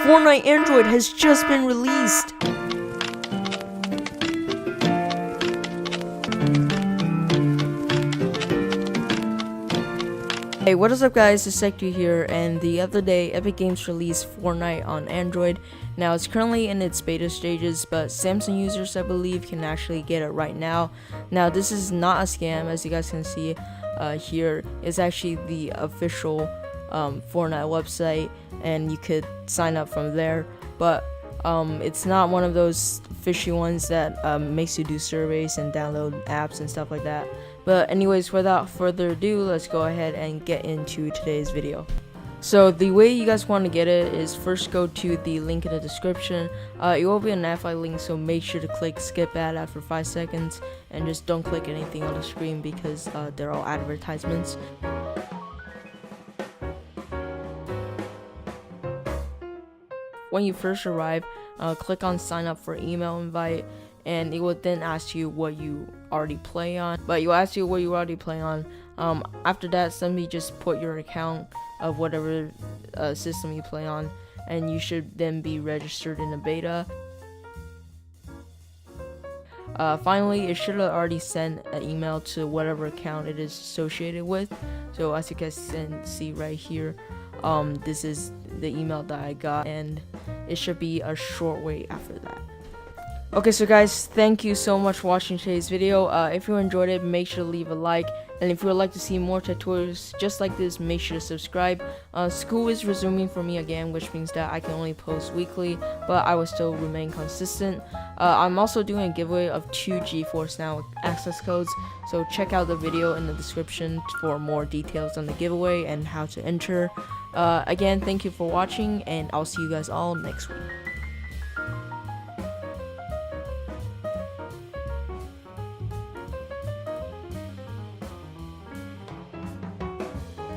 Fortnite Android has just been released. Hey, what is up guys, it's Sector here, and the other day Epic Games released Fortnite on Android. Now it's currently in its beta stages, but Samsung users I believe can actually get it right now. Now this is not a scam, as you guys can see here. It's actually the official Fortnite website, and you could sign up from there, but it's not one of those fishy ones that makes you do surveys and download apps and stuff like that. But anyways, without further ado, let's go ahead and get into today's video. So the way you guys want to get it is first go to the link in the description. It will be an Wi-Fi link, so make sure to click skip ad after 5 seconds, and just don't click anything on the screen because they're all advertisements. When you first arrive, click on sign up for email invite, and it will then ask you what you already play on. After that, simply just put your account of whatever system you play on, and you should then be registered in the beta. Finally, it should have already sent an email to whatever account it is associated with. So as you guys can see right here, this is the email that I got, and it should be a short wait after that. Okay, so guys, thank you so much for watching today's video. If you enjoyed it, make sure to leave a like, and if you would like to see more tutorials just like this, make sure to subscribe. School is resuming for me again, which means that I can only post weekly, but I will still remain consistent. I'm also doing a giveaway of 2 GeForce Now access codes, so check out the video in the description for more details on the giveaway and how to enter. Again, thank you for watching, and I'll see you guys all next week.